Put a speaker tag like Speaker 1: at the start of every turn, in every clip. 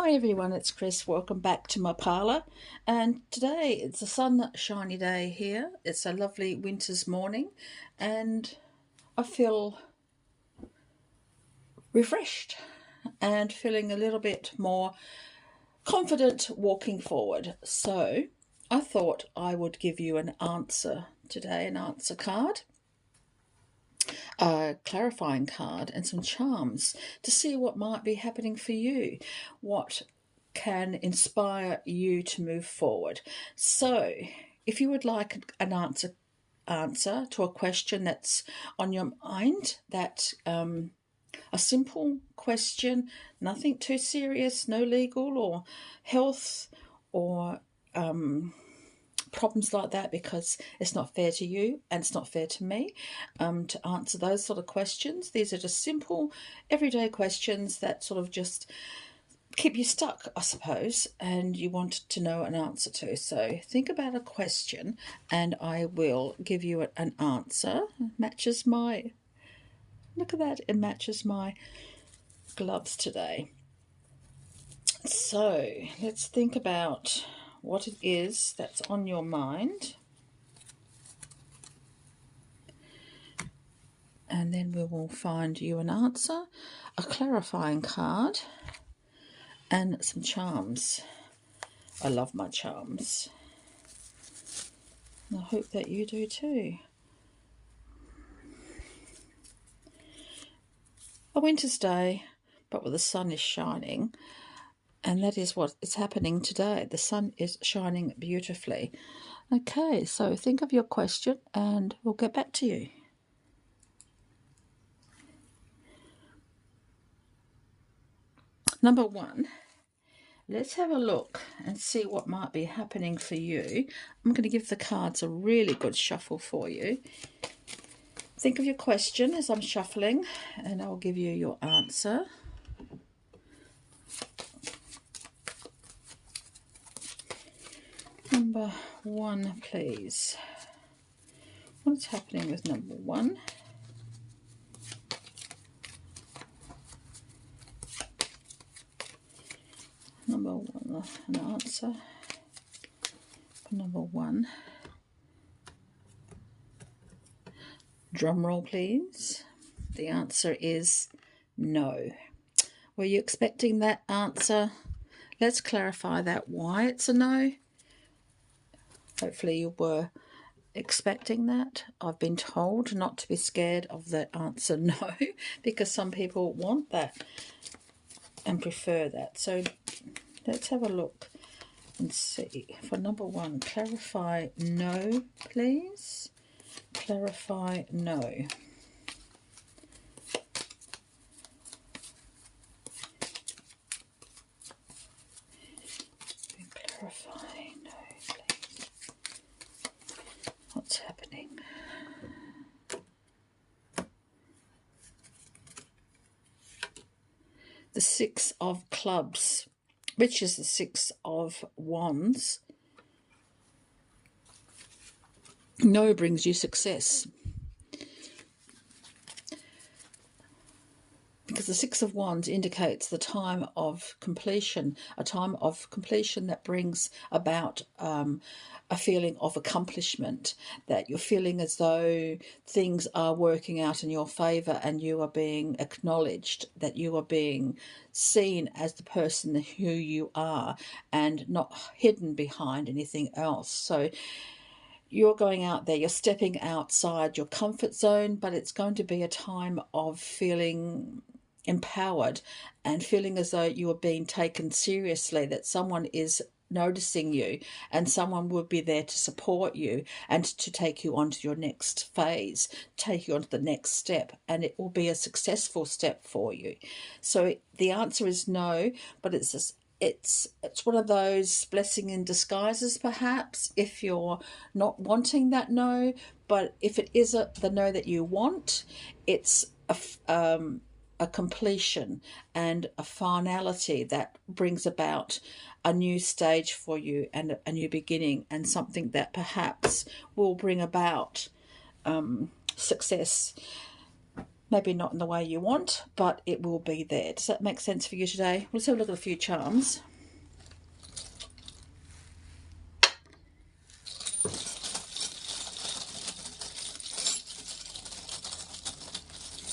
Speaker 1: Hi everyone, it's Chris. Welcome back to my parlour. And today it's a sunshiny day here. It's a lovely winter's morning and I feel refreshed and feeling a little bit more confident walking forward. So I thought I would give you an answer today, an answer card, a clarifying card and some charms to see what might be happening for you, what can inspire you to move forward. So if you would like an answer to a question that's on your mind, that a simple question, nothing too serious, no legal or health or problems like that, because it's not fair to you and it's not fair to me to answer those sort of questions. These are just simple everyday questions that sort of just keep you stuck, I suppose, and you want to know an answer to. So think about a question and I will give you an answer. Matches my, look at that, it matches my gloves today. So let's think about what it is that's on your mind, and then we will find you an answer, a clarifying card and some charms. I love my charms. I hope that you do too. A winter's day, but the sun is shining, and that is what is happening today. The sun is shining beautifully. Okay, so think of your question and we'll get back to you. Number one, let's have a look and see what might be happening for you. I'm going to give the cards a really good shuffle for you. Think of your question as I'm shuffling and I'll give you your answer. Number one, please. What's happening with number one? Number one, an answer for number one. Drum roll, please. The answer is no. Were you expecting that answer? Let's clarify that, why it's a no. Hopefully you were expecting that. I've been told not to be scared of the answer no, because some people want that and prefer that. So let's have a look and see. For number one, clarify no, please. Clarify no. Clarify no, please. What's happening? The Six of Clubs, which is the Six of Wands. No brings you success, because the Six of Wands indicates the time of completion, a time of completion that brings about a feeling of accomplishment, that you're feeling as though things are working out in your favour and you are being acknowledged, that you are being seen as the person who you are and not hidden behind anything else. So you're going out there, you're stepping outside your comfort zone, but it's going to be a time of feeling empowered and feeling as though you are being taken seriously, that someone is noticing you and someone will be there to support you and to take you on to your next phase, take you on to the next step, and it will be a successful step for you. So the answer is no, but it's just, it's one of those blessing in disguises, perhaps, if you're not wanting that no. But if it is the no that you want, it's a completion and a finality that brings about a new stage for you and a new beginning, and something that perhaps will bring about success Maybe not in the way you want, but it will be there. Does that make sense for you today? Let's have a look at a few charms.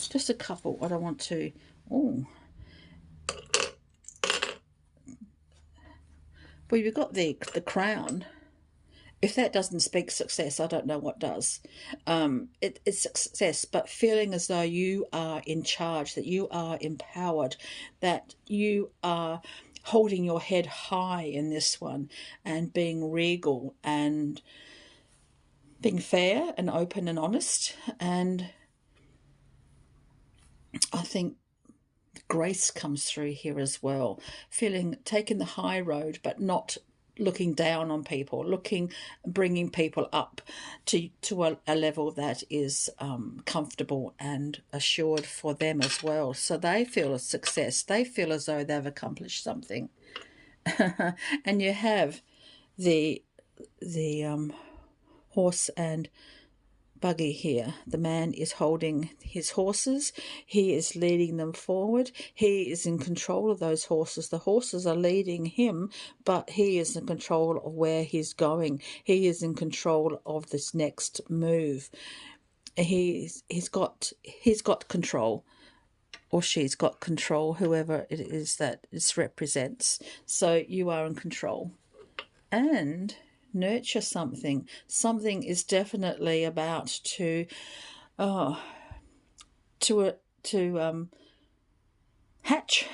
Speaker 1: Just a couple. I don't want to... Oh. Well, you've got the crown. If that doesn't speak success, I don't know what does. It's success, but feeling as though you are in charge, that you are empowered, that you are holding your head high in this one, and being regal and being fair and open and honest. And I think grace comes through here as well, feeling taking the high road, but not looking down on people, bringing people up to a level that is comfortable and assured for them as well. So they feel a success. They feel as though they've accomplished something. And you have the horse and buggy here. The man is holding his horses. He is leading them forward. He is in control of those horses. The horses are leading him, but he is in control of where he's going. He is in control of this next move. He's got control, or she's got control, whoever it is that this represents. So you are in control. And nurture something. Something is definitely about to hatch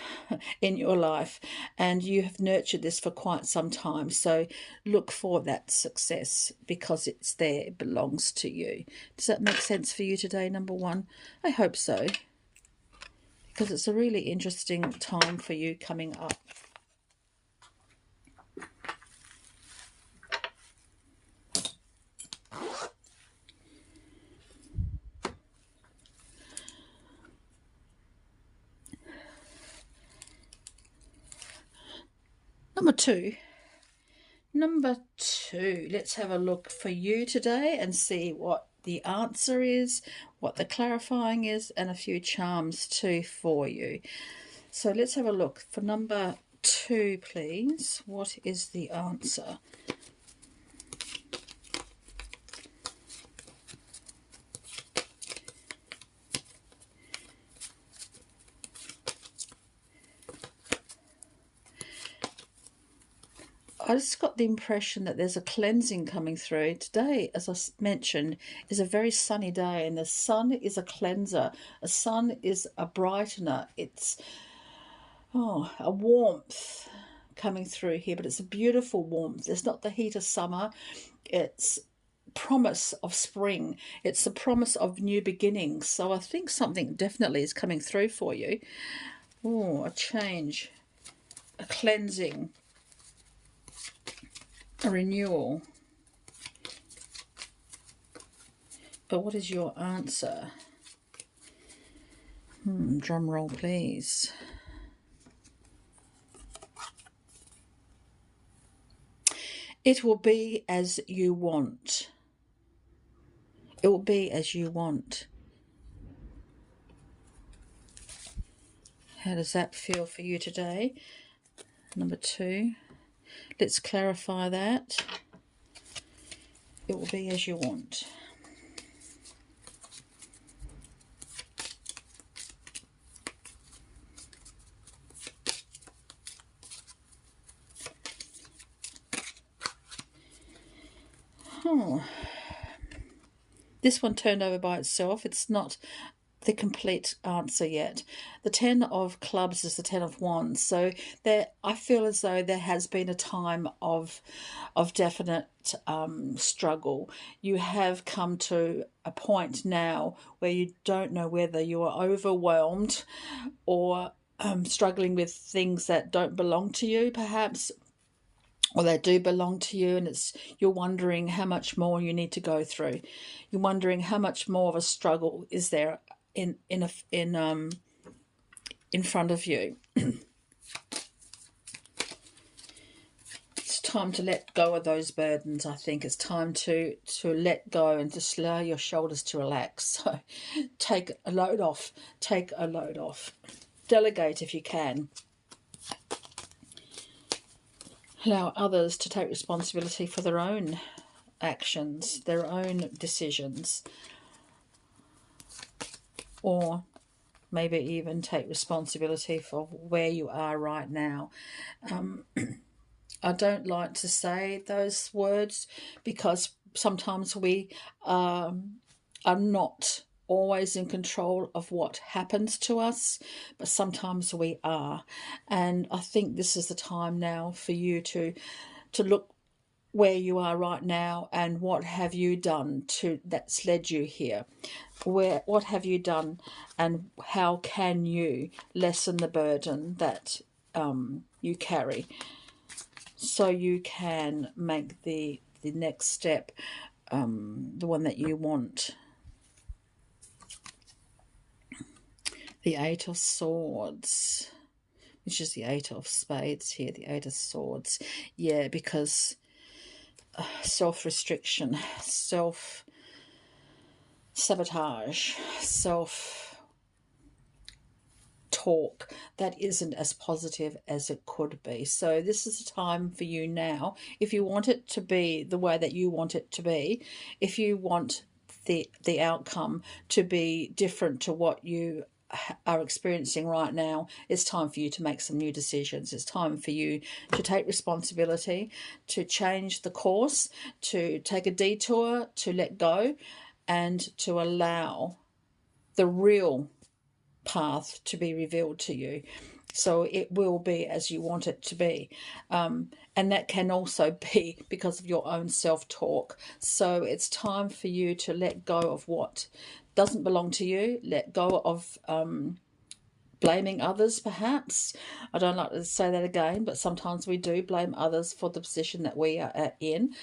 Speaker 1: in your life, and you have nurtured this for quite some time. So look for that success because it's there. It belongs to you. Does that make sense for you today, number one? I hope so, because it's a really interesting time for you coming up. Number two, let's have a look for you today and see what the answer is, what the clarifying is, and a few charms too for you. So let's have a look for number two, please. What is the answer? I just got the impression that there's a cleansing coming through. Today, as I mentioned, is a very sunny day, and the sun is a cleanser. The sun is a brightener. It's a warmth coming through here, but it's a beautiful warmth. It's not the heat of summer. It's promise of spring. It's the promise of new beginnings. So I think something definitely is coming through for you. Oh, a change, a cleansing, a renewal. But what is your answer? Drum roll, please. It will be as you want. It will be as you want. How does that feel for you today? Number two. Let's clarify that. It will be as you want. This one turned over by itself. It's not the complete answer yet. The 10 of clubs is the 10 of wands. So there, I feel as though there has been a time of definite struggle. You have come to a point now where you don't know whether you are overwhelmed or struggling with things that don't belong to you, perhaps, or they do belong to you, and you're wondering how much more you need to go through. You're wondering how much more of a struggle is there in front of you. It's time to let go of those burdens. I think it's time to let go and just allow your shoulders to relax. So take a load off. Take a load off. Delegate if you can. Allow others to take responsibility for their own actions, their own decisions, or maybe even take responsibility for where you are right now. I don't like to say those words because sometimes we are not always in control of what happens to us, but sometimes we are. And I think this is the time now for you to look where you are right now and what have you done that's led you here. What have you done, and how can you lessen the burden that you carry, so you can make the next step the one that you want. The Eight of Swords, which is the Eight of Spades here, the Eight of Swords. Yeah, because self-restriction, self-sabotage, self-talk that isn't as positive as it could be. So this is a time for you now, if you want it to be the way that you want it to be, if you want the outcome to be different to what you are experiencing right now, it's time for you to make some new decisions. It's time for you to take responsibility, to change the course, to take a detour, to let go, and to allow the real path to be revealed to you. So it will be as you want it to be. And that can also be because of your own self-talk. So it's time for you to let go of what doesn't belong to you. Let go of blaming others, perhaps. I don't like to say that again, but sometimes we do blame others for the position that we are in.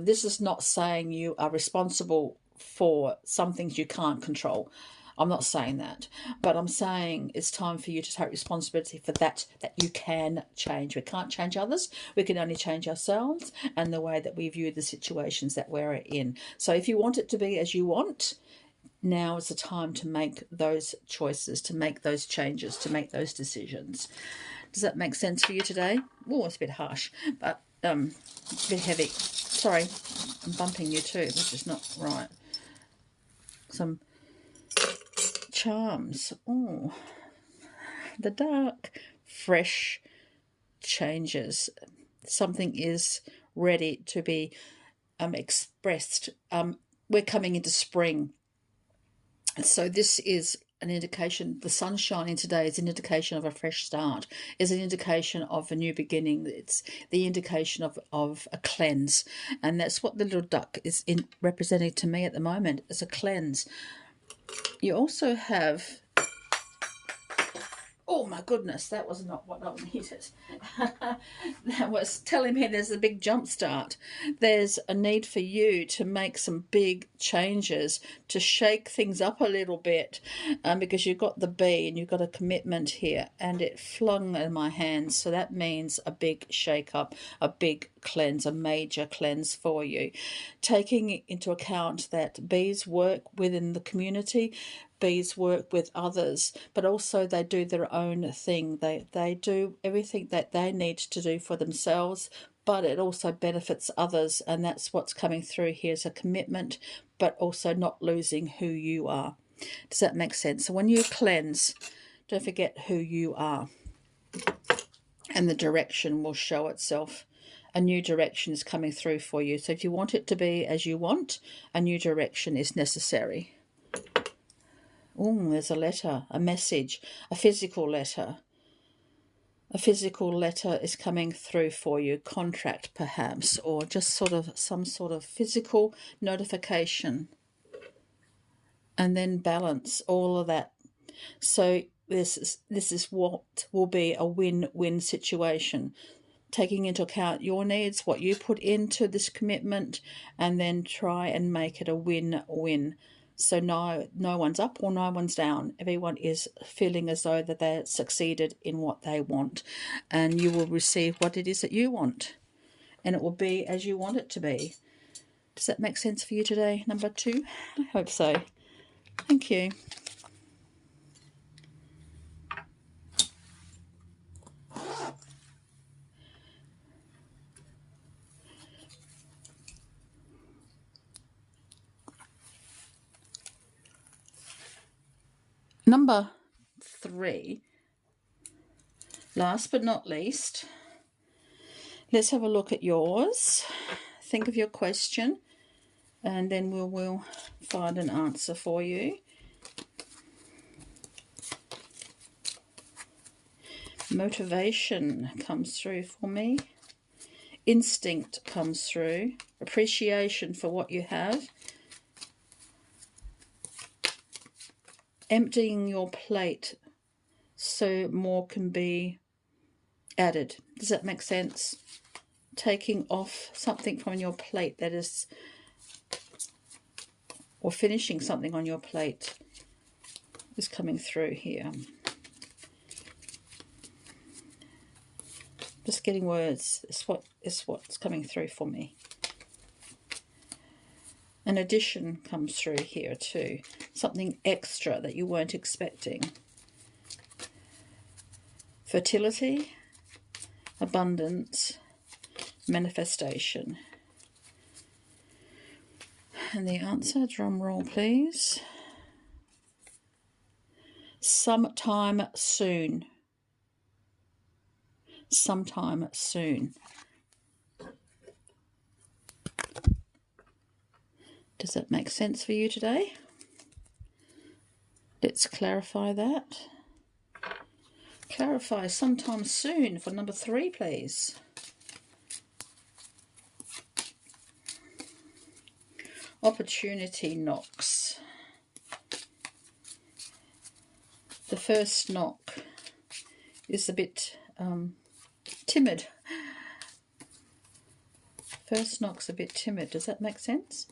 Speaker 1: This is not saying you are responsible for some things you can't control. I'm not saying that, but I'm saying it's time for you to take responsibility for that you can change. We can't change others. We can only change ourselves and the way that we view the situations that we're in. So if you want it to be as you want, now is the time to make those choices, to make those changes, to make those decisions. Does that make sense for you today? Oh, it's a bit harsh, but a bit heavy. Sorry, I'm bumping you too, which is not right. Some charms. Oh, the dark, fresh changes. Something is ready to be expressed. We're coming into spring. So this is an indication, the sun shining today is an indication of a fresh start, is an indication of a new beginning. It's the indication of a cleanse. And that's what the little duck is representing to me at the moment, as a cleanse. You also have, oh my goodness, that was not what I needed. That was telling me there's a big jump start. There's a need for you to make some big changes, to shake things up a little bit, because you've got the bee and you've got a commitment here, and it flung in my hands. So that means a big shake up, a big cleanse, a major cleanse for you. Taking into account that bees work within the community, bees work with others, but also they do their own thing. They do everything that they need to do for themselves, but it also benefits others, and that's what's coming through here, is a commitment, but also not losing who you are. Does that make sense? So when you cleanse, don't forget who you are, and the direction will show itself. A new direction is coming through for you. So if you want it to be as you want, a new direction is necessary. Oh, there's a letter, a message, a physical letter. A physical letter is coming through for you, contract perhaps, or just sort of some sort of physical notification. And then balance, all of that. So this is what will be a win-win situation, taking into account your needs, what you put into this commitment, and then try and make it a win-win. So no one's up or no one's down. Everyone is feeling as though that they succeeded in what they want, and you will receive what it is that you want. and it will be as you want it to be. Does that make sense for you today, number 2? I hope so. Thank you. Number 3, last but not least, let's have a look at yours. Think of your question, and then we'll find an answer for you. Motivation comes through for me. Instinct comes through. Appreciation for what you have. Emptying your plate so more can be added. Does that make sense? Taking off something from your plate that is, or finishing something on your plate is coming through here. Just getting words is what's coming through for me. An addition comes through here too. Something extra that you weren't expecting. Fertility, abundance, manifestation. And the answer, drum roll please. Sometime soon. Sometime soon. Does that make sense for you today? Let's clarify that. Clarify sometime soon for number 3, please. Opportunity knocks. The first knock is a bit timid. First knock's a bit timid. Does that make sense?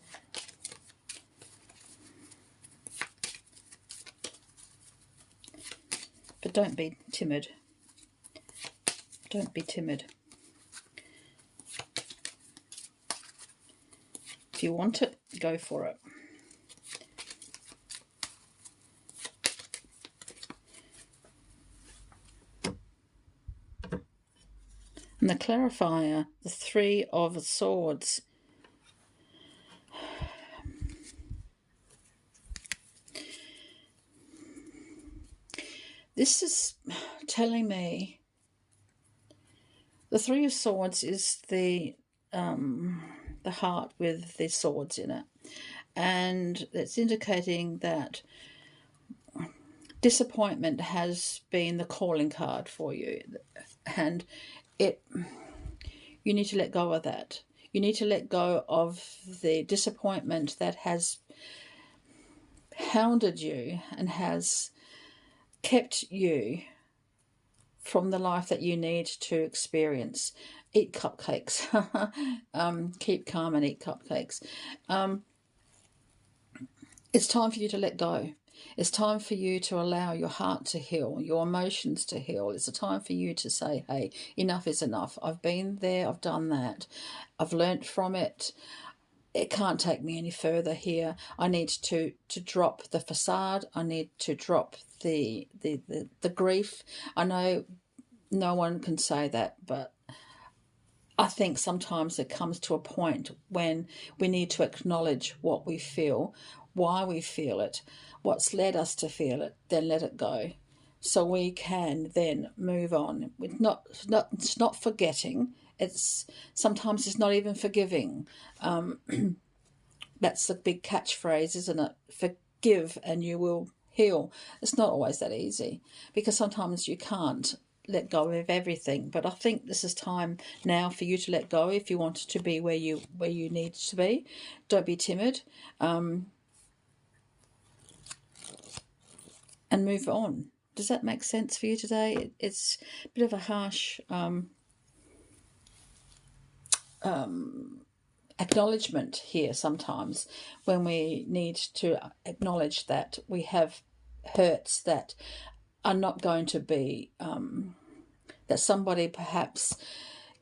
Speaker 1: But don't be timid. Don't be timid. If you want it, go for it. And the clarifier, the 3 of Swords. This is telling me the 3 of Swords is the heart with the swords in it, and it's indicating that disappointment has been the calling card for you, and you need to let go of that. You need to let go of the disappointment that has hounded you and has kept you from the life that you need to experience. Eat cupcakes. Keep calm and eat cupcakes. It's time for you to let go. It's time for you to allow your heart to heal, your emotions to heal. It's a time for you to say, hey, enough is enough. I've been there, I've done that. I've learnt from it. It can't take me any further here. I need to drop the facade. I need to drop the grief. I know no one can say that, but I think sometimes it comes to a point when we need to acknowledge what we feel, why we feel it, what's led us to feel it, then let it go, so we can then move on. It's not forgetting. Sometimes it's not even forgiving. That's the big catchphrase, isn't it? Forgive and you will heal. It's not always that easy, because sometimes you can't let go of everything. But I think this is time now for you to let go if you want to be where you need to be. Don't be timid, and move on. Does that make sense for you today? It's a bit of a harsh acknowledgement here sometimes, when we need to acknowledge that we have hurts that are not going to be, that somebody perhaps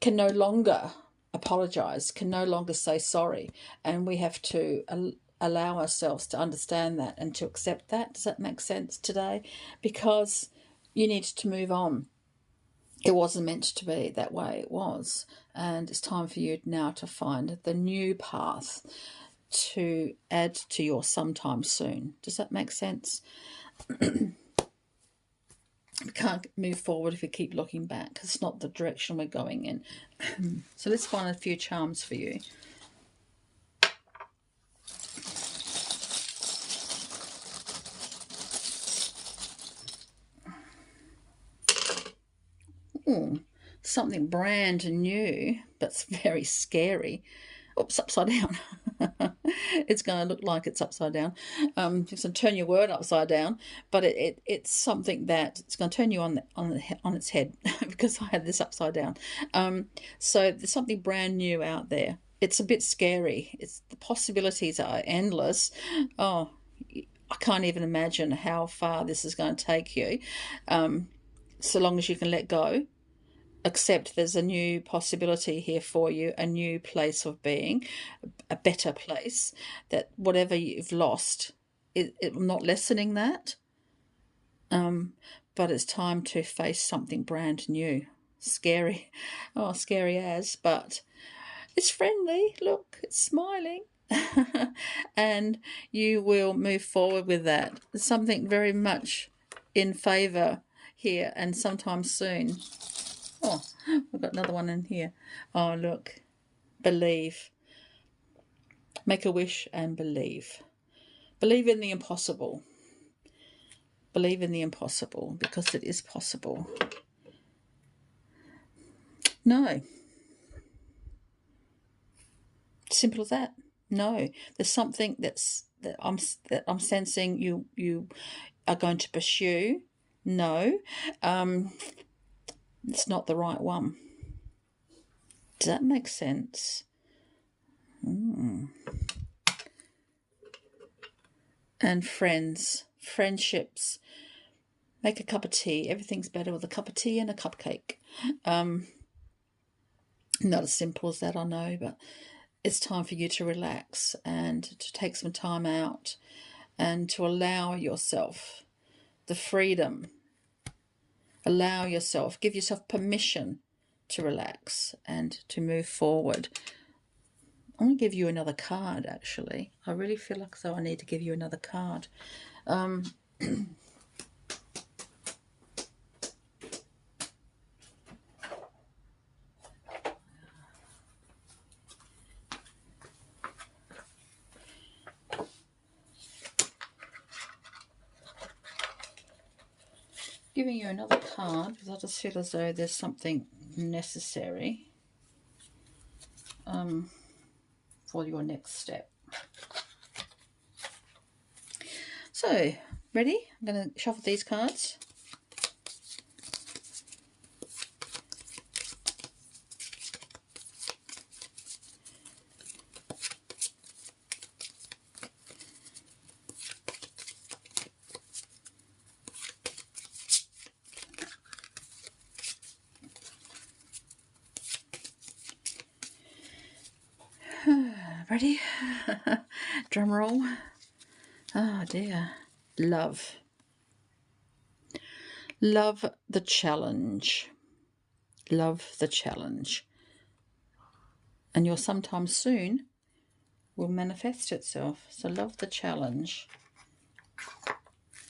Speaker 1: can no longer apologize, can no longer say sorry. And we have to allow ourselves to understand that and to accept that. Does that make sense today? Because you need to move on. It wasn't meant to be that way, it was. And it's time for you now to find the new path to add to your sometime soon. Does that make sense? We can't move forward if we keep looking back. It's not the direction we're going in. So let's find a few charms for you. Ooh, something brand new, that's very scary. Oops, upside down. It's going to look like it's upside down. It's going to turn your word upside down, but it's something that it's going to turn you on its head because I had this upside down. So there's something brand new out there. It's a bit scary. The possibilities are endless. Oh, I can't even imagine how far this is going to take you. So long as you can let go. Accept there's a new possibility here for you, a new place of being, a better place, that whatever you've lost, I'm not lessening that, but it's time to face something brand new. Scary. Oh, scary as, but it's friendly. Look, it's smiling. And you will move forward with that. There's something very much in favour here, and sometime soon. Oh, we've got another one in here. Oh, look. Believe. Make a wish and believe. Believe in the impossible. Believe in the impossible, because it is possible. No. Simple as that. No. There's something that I'm sensing you are going to pursue. No. It's not the right one. Does that make sense? And friendships. Make a cup of tea. Everything's better with a cup of tea and a cupcake. Not as simple as that, I know, but it's time for you to relax and to take some time out and to allow yourself the freedom. Allow yourself, give yourself permission to relax and to move forward. I'm going to give you another card, actually. I really feel like I need to give you another card. Giving you another card because I just feel as though there's something necessary for your next step. So, ready? I'm going to shuffle these cards. Ready? Drum roll. Oh dear. Love. Love the challenge. Love the challenge. And your sometime soon will manifest itself. So love the challenge.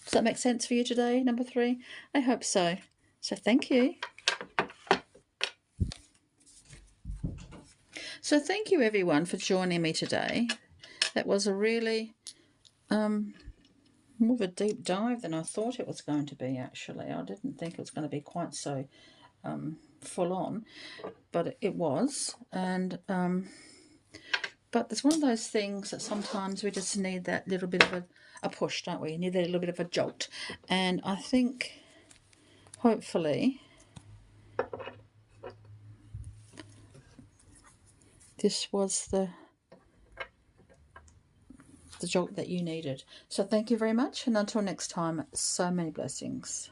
Speaker 1: Does that make sense for you today, number 3? I hope so. So thank you. So thank you everyone for joining me today. That was a really more of a deep dive than I thought it was going to be, actually. I didn't think it was going to be quite so full on, but it was. And but it's one of those things that sometimes we just need that little bit of a push, don't we? Need that little bit of a jolt. And I think hopefully this was the jolt that you needed. So thank you very much, and until next time, so many blessings.